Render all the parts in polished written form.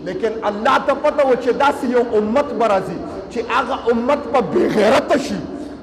لیکن الله ته پته و چې داسې یو امت به راځي چې هغه امت په بېغیرته شي،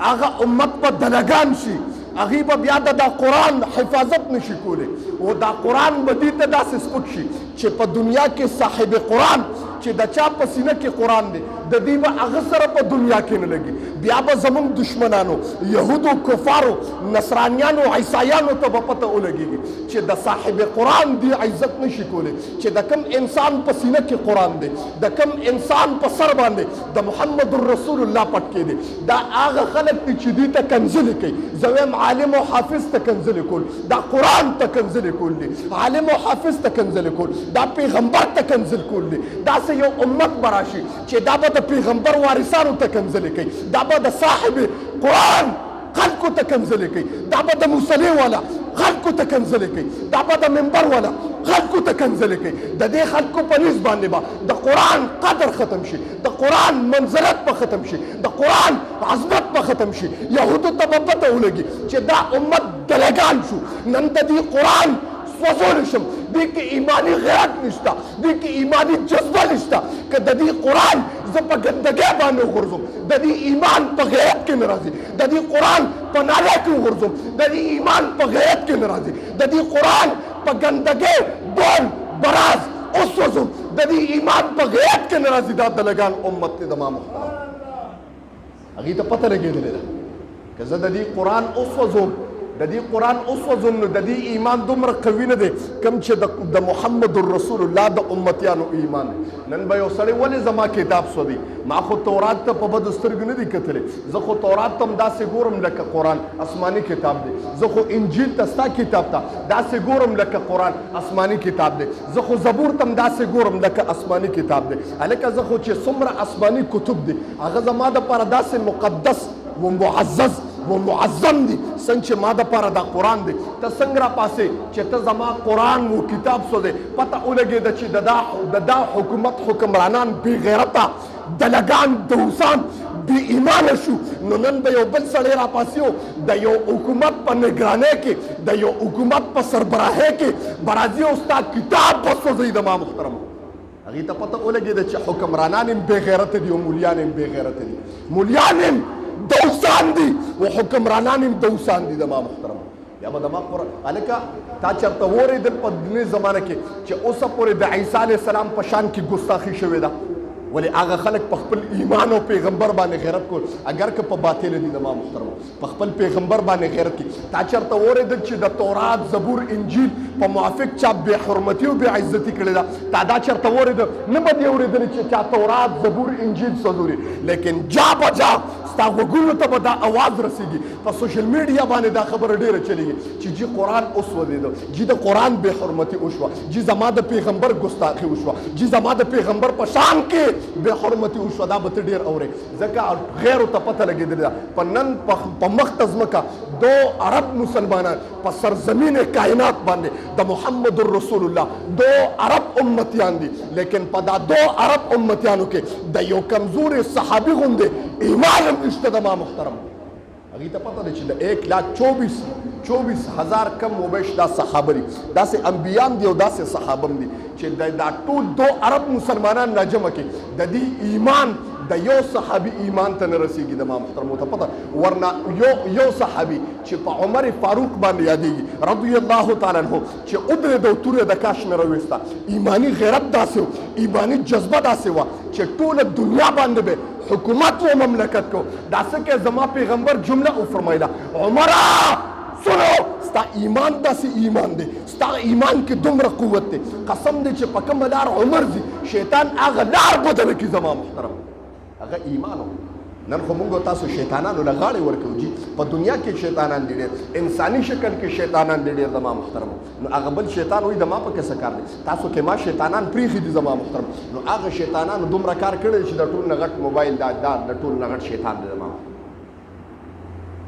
هغه امت په دلګان شي، هغې به بیا د دا قرآن حفاظت نشي کولی او دا قرآن به دې ته داسې سپک شي چې په دنیا کې صاحب قرآن چې د چا په سینه کې قرآن دی د دې به هغه سره په دنیا کې نه لګي، بیا به زموږ دشمنانو یهودو کفارو نصرانیانو عیسایانو ته به پته ولګېږي چې د صاحب قرآن دی عزت نشي کولی، چې د کم انسان په سینه کې قرآن دی، د کم انسان په سر باندې د محمد رسول الله پټکې دی، دا هغه خلک دي چې دې ته کنځلې کوي. زه وایم عالم او حافظ ته کنځلې کول، دا قرآن ته کنځلې کول دي، عالم او حافظ ته کنځلې کول، دا پیغمبر ته کنځل کول دي. داسې یو امت به راشي چې دا به د پیغمبر وارثانو ته کنځلې کوي، دا به د صاحب قرآن خلکو ته کنځلې کوي، دا به د مصلي والا خلکو ته کنځلې کوي، دا به د منبر والا خلکو ته کنځلې کوي. د دې خلکو په نسبت باندې به د قرآن قدر ختم شي، د قرآن منزلت به ختم شي، د قرآن عظمت به ختم شي. یهودو ته به پته ولګي چې دا امت دلګان شو، نن د دې قرآن سوځولی شم، دې کې ایماني غیرت نشته، دې کې ایماني جذبه نشته. که د دې قرآن زه په ګندګۍ باندې وغورځم، د دې ایمان په غیرت کې نه راځي، د دې قرآن په ناله کې وغورځم، د دې ایمان په غیرت کې نه راځي، د دې قرآن په ګندګۍ ډول براز وسوځم، د دې ایمان په غیرت کې نه راځي. دا دلګان امت دی زما محترم، هغې ته پته لګېدلې ده که زه د دې قرآن وسوځم، د دې قرآن وسوځم، نو د دې ایمان دومره قوي نه دی کوم چې د محمد رسول الله د امتیانو ایمان دی. نن به یو سړی ولې زما کتاب سوځي؟ ما خو تورات ته په بدو سترګو نه دي کتلی، زه خو تورات ته هم داسې ګورم لکه قرآن آسماني کتاب دی، زه خو انجیل ته ستا کتاب ته داسې ګورم لکه قرآن آسماني کتاب دی، زه خو زبور ته هم داسې ګورم لکه آسماني کتاب دی. هلکه زه خو چې څومره آسماني کتب دي هغه زما دپاره داسې مقدس و معزز و معظم دي څنګه چې ما دپاره دا قرآن دی. ته څنګه راپاسې چې ته زما قرآن و کتاب سوځې، پته ولګېده چې د دا حکومت حکمرانان بې غیرته دلګان دوسان بې ایمانه شو. نو نن به یو بل سړی راپاسې و د یو حکومت په نګرانۍ کې د یو حکومت په سربراهۍ کې به راځي او ستا کتاب به سوځوي. زما محترمو هغې ته پته ولګېده چې حکمرانان هم بې غیرته دي او مولیان هم بې غیرته دي، مولیان هم دوسان دي و حکمرانان هم دوسان دي. زما محترم یا به زما قرآن هلکه تا چېرته واورېدل په دنیز زمانه کې چې اوسه پورې د عیسی علیه السلام په شان کې ګستاخي شوې ده؟ ولې هغه خلک په خپل ایمان او پیغمبر باندې غیرت کول، اگر که په باطل دي زما محترم په خپل پیغمبر باندې غیرت کوي. تا چېرته واورېدل چې د تورات زبور انجیل په موافق چا بې حرمتي او بې عزتي کړې ده؟ تا دا چېرته واورېده؟ نه به دې اورېدلې چې چا تورات زبور انجیل سوځولي، لیکن جا به جا ستا غوږونو ته به دا اواز رسېږي، په سوشل میډیا باندې دا خبره ډېره چلېږي چې جي قرآن وسوځېده، جي د قرآن بې حرمتي وشوه، جي زما د پیغمبر ګستاخي وشوه، جي زما د پیغمبر په شان کې بې حرمتي وشوه. دا به ته ډېر اورې ځکه غیرو ته پته لګېدلې ده. په نن په مخ ته ځمکه دو عرب مسلمانان په سرزمین کائنات باندې د محمد رسول الله دو عرب امتیان دي، لیکن په دا دو عرب امتیانو کې د یو کمزوري صحابي غوندې ایمان هم نشته. زما محترم هغې ته پته ده چې د 1,24,000 کم وبش دا صحابه دي، داسې انبیان دي او داسې صحابه هم دي چې دا ټول دو عرب مسلمانان راجمع کړي د دې ایمان د یو صحابي ایمان ته نه رسېږي. زما محترمو ته پته ورنه یو صحابي چې په عمر فاروق باندې یادېږي رضی الله تعالی عنه چې ودرېده او توره د کاش نه راویسته، ایماني غیرت داسې و، ایماني جذبه داسې وه چې ټوله دنیا باندې به حکومت و مملکت کو. دا څه کې زما پیغمبر جمله وفرمایله عمره سنو ستا ایمان داسې ایمان دی، ستا ایمان کې دومره قوت دی، قسم دی چې په کومه لار عمر ځي شیطان هغه لار بدله کړي. زما محترم هغه ایمان و. نن خو موږ تاسو شیطانانو له غاړې ورکوو جي په دنیا کې شیطانان دي ډېر، انساني شکل کې شیطانان دي ډېر. زما محترم نو هغه بل شیطان وایي د ما په کې څه کار دی؟ تاسو کې ما شیطانان پرېښي دي. زما محترم نو هغه شیطانانو دومره کار کړی چې د ټول نه غټ موبایل دا د ټول نه غټ شیطان دی. زما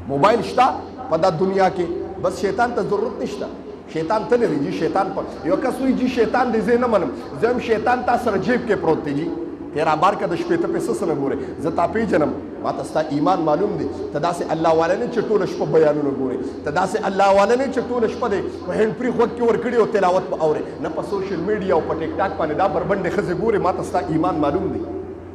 موبایل شته په دا دنیا کې، بس شیطان ته ضرورت نشته. شیطان ته لري جی، شیطان په یو کس وایي جی شیطان دی زه نه منم، زه هم شیطان تا سره جیب کې پروت دی جی، تیرا بار کا د شپې ته پیسې سره ګوري زه تا پیژنم ما ته ستا ایمان معلوم دی ته داسې الله والا نه چې ټوله شپه بیانونه ګوري ته داسې الله والا نه چې ټوله شپه دی په هینډ فري غوږ کې ورکړي او تلاوت به اورې نه په سوشل میډیا او په ټیک ټاک باندې دا بربنډې ښځې ګوري ما ته ستا ایمان معلوم دی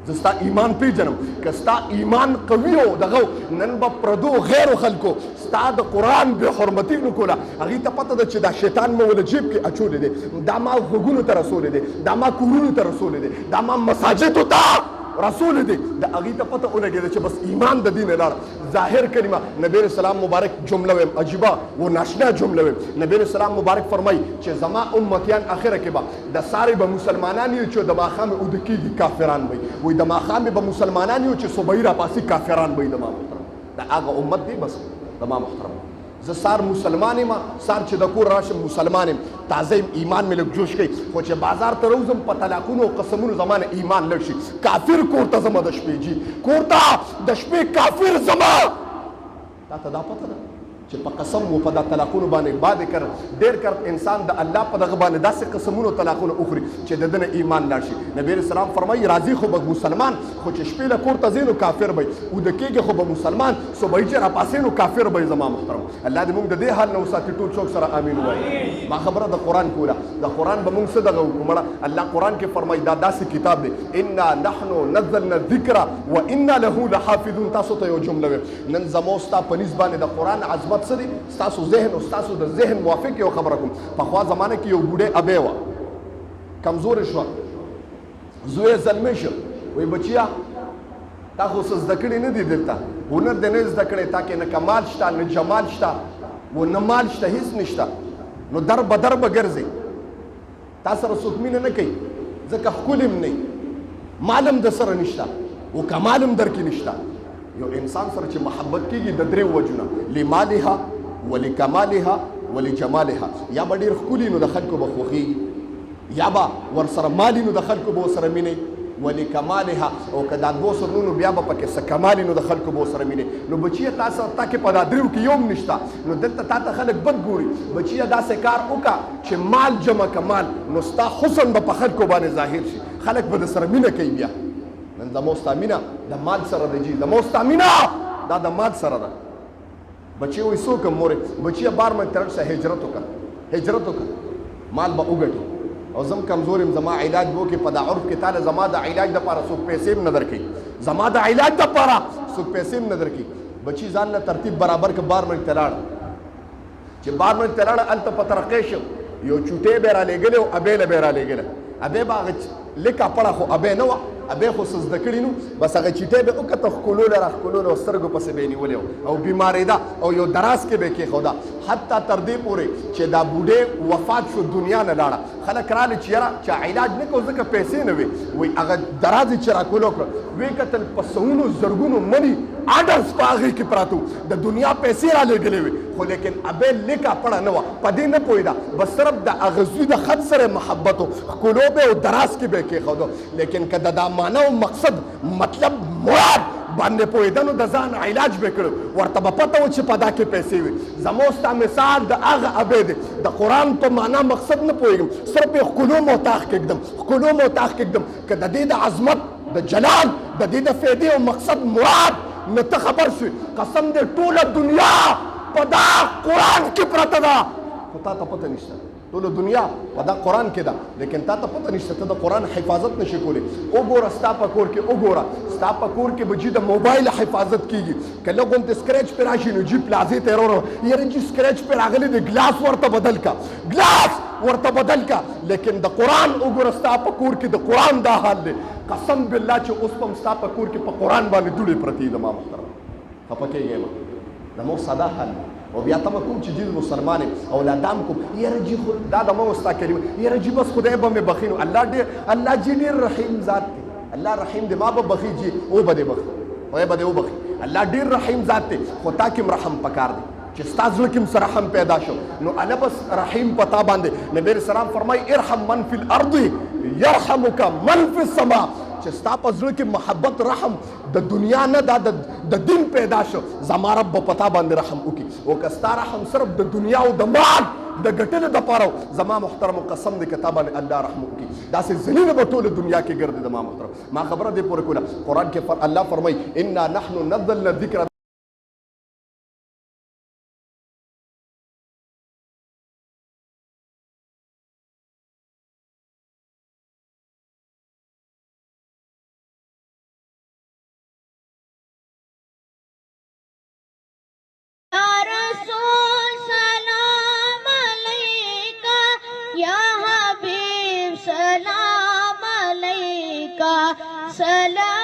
زه ستا ایمان پیژنم که ستا ایمان قوي و دغه نن به پردو غیرو خلکو ستا د قرآن بې حرمتي نه کوله هغې ته پته ده چې دا شیطان مې ول جیب کې اچولی دی دا ما غوږونو ته رسولی دی دا ما کورونو ته رسولی دی دا ما مساجدو ته رسول دی د هغې ته پته ولګېده چې بس ایمان د دین لاړه ظاهر کلمه نبی علیه السلام مبارک جمله ویم عجیبه و ناشنا جمله ویم نبی علیه السلام مبارک فرمایي چې زما امتیان آخره کې به د سارې به مسلمانان یو چې د ماښامې اوده کېږي کافران به وي د ماښامې به مسلمانان یو چې صبحي راپاسي کافران به وي د ما محترم د هغه امت دی بس د ما محترم زه سار مسلمان یم سار چې د کور راشم مسلمان یم تازه ایمان مې لږ جوش کوي خو چې بازار ته روزم په طلاقونو او قسمونو زما نه ایمان لږ شي کافر کور ته ځمه د شپې جي کور ته د شپې کافر ځمه تا ته دا پته ده چې په قسم و په دا طلاقونو باندې باندې کر ډېر کر انسان د الله په دغه باندې داسې قسمونو طلاقونه وخوري چې د ده نه ایمان لاړ شي نبي علیه السلام فرمایي راځي خو به مسلمان خو چې شپې له کور ته ځي نو کافر به اوده کېږي خو به مسلمان صبحي چې راپاسې نو کافر به زما محترم الله دې موږ د دې حال نه وساتي ټول څوک سره امین ووایي ما خبره د قرآن کوله د قرآن به موږ څه دغه وکړو مړه الله قرآن کې فرمایي دا داسې کتاب دی انا نحنو نزلنا الذکر و انا له لحافظون تاسو ته یو جمله ویم نن زمو ستا په نیز باندې د قرآن عظمت څه دی ستاسو ذهن او ستاسو د ذهن موافق یو خبره کوم پخوا زمانه کې یو بوډۍ ابۍ وه کمزورې شوه زوی یې زلمی شو وایي بچیا تا خو څه زده کړي نه دي دلته هنر دې نه زده کړی تا کې نه کمال شته نه جمال شته و نه مال شته هېڅ نشته نو در به در به ګرځئ تا سره څوک مینه نه کوي ځکه ښکلي هم نه مال هم د سره نشته و کمال هم در کې نشته یو انسان سره چې محبت کېږي د درې وجونه لمالها ولکمالها ولجمالها یا به ډېر ښکلي نو د خلکو به خوښېږي یا به ورسره مالي نو د خلکو به ورسره مینئ ولکمالها او که دا دوه سر نو بیا به پکې څه کمالي نو د خلکو به ورسره مینئ نو بچیه تا کې په دا دریو کې یو هم نشته نو دلته تا ته خلک بد ګوري بچیه داسې کار وکړه چې مال جمع کمال نو ستا حسن به په خلکو باندې ظاهر شي خلک به د سره مینه کوي بیا نن زموږ ستا مینه د مال سره ده جي زموږ ستا مینه دا د مال سره ده بچی وایي څوک هم مورې بچیه بار من طرف څخه هجرت وکړه هجرت وکړه مال به وګټي او زم کمزور یم زما علاج به وکړي په دا عرف کې تاله زما د علاج دپاره څوک پیسې هم نه درکوي زما د علاج دپاره څوک پیسې هم نه درکوي بچي ځان له ترتیب برابر که بار منټ ته لاړه چې بار منټ ته لاړه هلته په ترقۍ شو یو چوټۍ به یې رالېږلې او ابۍ له به یې رالېږله ابۍ به هغه لیکه پړه خو ابۍ نه وه ابۍ خو څه زده کړي نو بس هغه چیټۍ به وکته ښکلوله را ښکلوله او سترګو پسې به یې نیولې وه او بیمارېده او یو دراز کې به یې کېښوده حتی تر دې پورې چې دا بوډۍ وفات شو دنیا نه لاړه خلک راغلي چې یاره چې علاج نه کوو ځکه پیسې نه وې وایي هغه دراز یې چې راکولو کړه ویې کتل په سوونو زرګونو مني آډرس په هغې کې پراته وو د دنیا پیسې رالېږلې وې خو لیکن ابۍ لیکه پړه نه وه په دې نه پوهېده بس صرف د هغه زوی د خط سره محبت و ښکلو به او دراز کې به یې کېښودو لیکن که د دا معنی او مقصد مطلب مراد باندې پوهېده نو د ځان علاج به کړو ورته به پته و چې په دا کې پیسې وي زموږ ستا مثال د هغه ابۍ دی د قرآن په معنا مقصد نه پوهېږم صرف یې ښکلو موتاخ کېږدم ښکلو موتاخ کېږدم که د دې د عظمت د جلال د دې د فایدې او مقصد مراد نو ته خبر شوې قسم دې ټوله دنیا په دا قرآن کې پرته ده خو تا ته پته نشته ټوله دنیا په دا قرآن کې ده لیکن تا ته پته نشته ته د قرآن حفاظت نشي کولی وګوره ستا په کور کې وګوره ستا په کور کې به جي د موبایل حفاظت کېږي که لږ غوندې سکریچ پرې راشي نو جي پلازې ته یې وروړه یاره جي سکریچ پرې راغلی دی ګلاس ورته بدل کا ګلاس ورته بدل کا لیکن د قرآن وګوره ستا په کور کې د قرآن دا حال دی قسم بالله چې اوس به هم ستا په کور کې په قرآن باندې دوړې پرتې دي ما محترم خفه کېږې مه زموږ ساده حال او بیا ته به کوم چې جي مسلمان یم اولادام کوم یاره جي خو دا د مه ستا کلمه یاره جي بس خدای به مې بخي نو الله جي ډېر رحیم ذات دی الله رحیم دی ما به بخي جي او به دې بخي خدای به دې وبخي الله ډېر رحیم ذات دی خو تا کې هم رحم پکار دی چې ستا زړه کې هم څه رحم پیدا شو نو انا بس رحیم په تا باندې نبي السلام فرمایي ارحم من فی الارض یرحمک من فی السما چې ستا په زړه کې محبت رحم د دنیا نه دا د دین پیدا شو زما رب به پتا باندې رحم وکړي او که ستا رحم صرف د دنیا او د مال د ګټلو دپاره زما محترم قسم دی کتاب باندې الله رحم وکړي داسې ذلیله به ټوله دنیا کې ګرځي زما محترم ما خبره دې پورې کوله قرآن کې الله فرمایي انا نحن نزلنا الذکر सलाम